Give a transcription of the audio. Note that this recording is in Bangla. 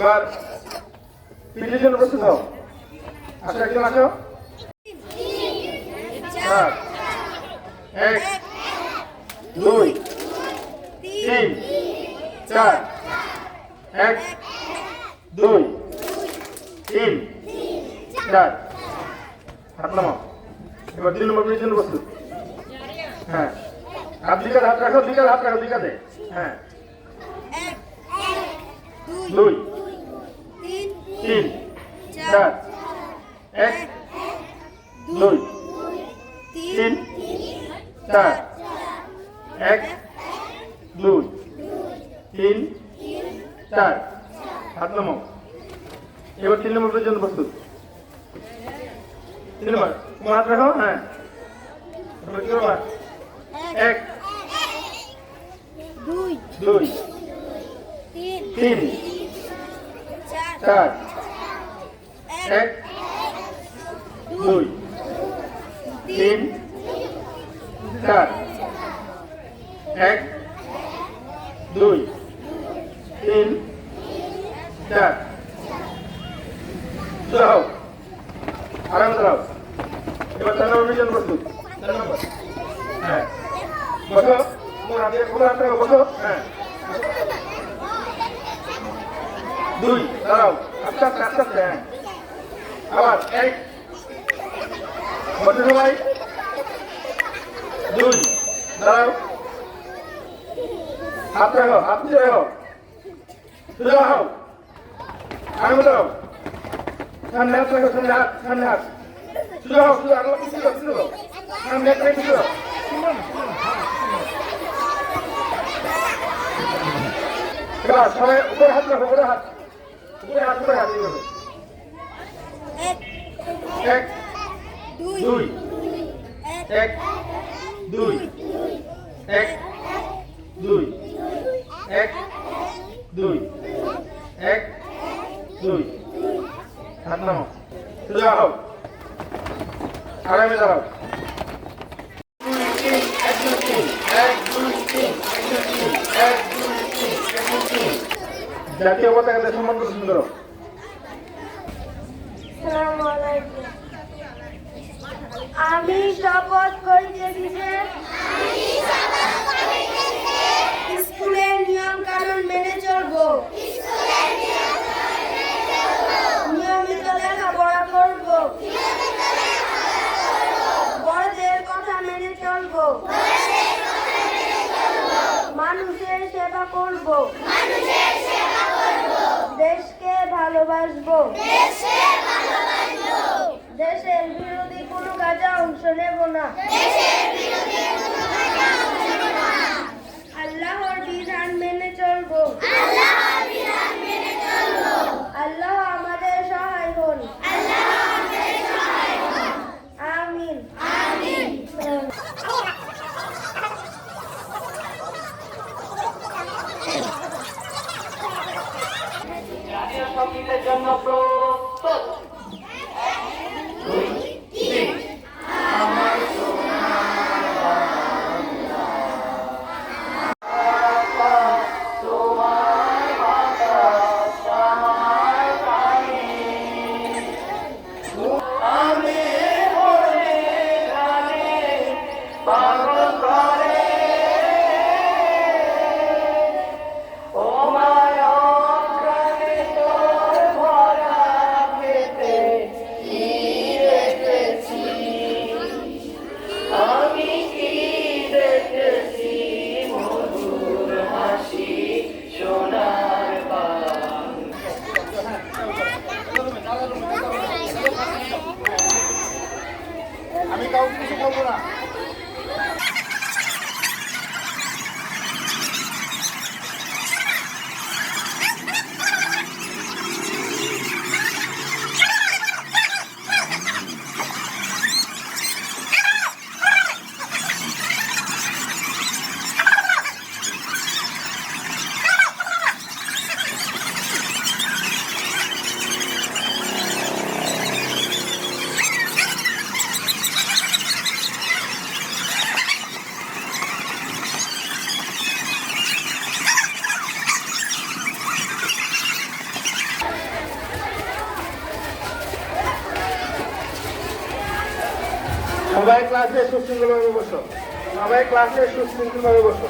এবার পিটির জন্য প্রস্তুত হও। আসো একজন আসো। 4 1 2 3 4 1 2 3 4 হাত নামাও। এবার 2 নম্বর পিটির জন্য প্রস্তুত। হ্যাঁ হাত দিকে হাত রাখো, দিকে হাত রাখো, দিকে। হ্যাঁ 2 3 4 1 2 3 4 1 2 3 4 হাত নামাও। এবার 3 নম্বর পর্যন্ত প্রস্তুত। 3 নম্বর তোমার হাত রাখো। হ্যাঁ 1 2 3 4 1 2 3 4 1 2 3 4 দাঁড়াও, আরামে দাঁড়াও। এবার 4 নম্বর মিশন প্রস্তুত। 4 নম্বর হ্যাঁ বসো, তোমার হাতে খোলা হাত রাখো, বসো। হ্যাঁ 2 দাঁড়াও, আস্তে আস্তে আস্তে আস্তে। হ্যাঁ আবার 1 বসে সবাই। 2 দাঁড়াও, হাত রাখো, হাত দিয়ে রাখো, সোজা হও, আরামে দাঁড়াও। সামনে হাত রাখো, সামনে হাত, সামনে হাত, সোজা হও, সোজা আগে পিছিয়ে দাও, পিছিয়ে দাও, সামনে হাত রেখে পিছিয়ে দাও। এবার সবাই উপরে হাত রাখো, উপরে হাত, উপরে হাত, উপরে হাত এইভাবে। 1 2 1 2 1 2 1 2 1 2 হাত নামাও, সোজা হও, আরামে দাঁড়াও। 2 3 1 2 3 1 2 3 1 2 3 জাতীয় পতাকাতে সম্মান প্রদর্শন করো। আমি শপথ করিতেছি যে স্কুলের নিয়ম কানুন মেনে চলবো, নিয়মিত লেখাপড়া করবো, বড়দের কথা মেনে চলবো, মানুষের সেবা করবো, দেশকে ভালোবাসবো, দেশের বিরোধী কোনো কাজে অংশ নেব না, আল্লাহর বিধান মেনে চলবো, আল্লাহ আমাদের সহায় হন, আমিন। জাতীয় সঙ্গীতের জন্য প্রস্তুত। আমি কাউকে কিছু বলবো না। সবাই ক্লাসে সুশৃঙ্খলভাবে বসো। সবাই ক্লাসে সুশৃঙ্খলভাবে বসো।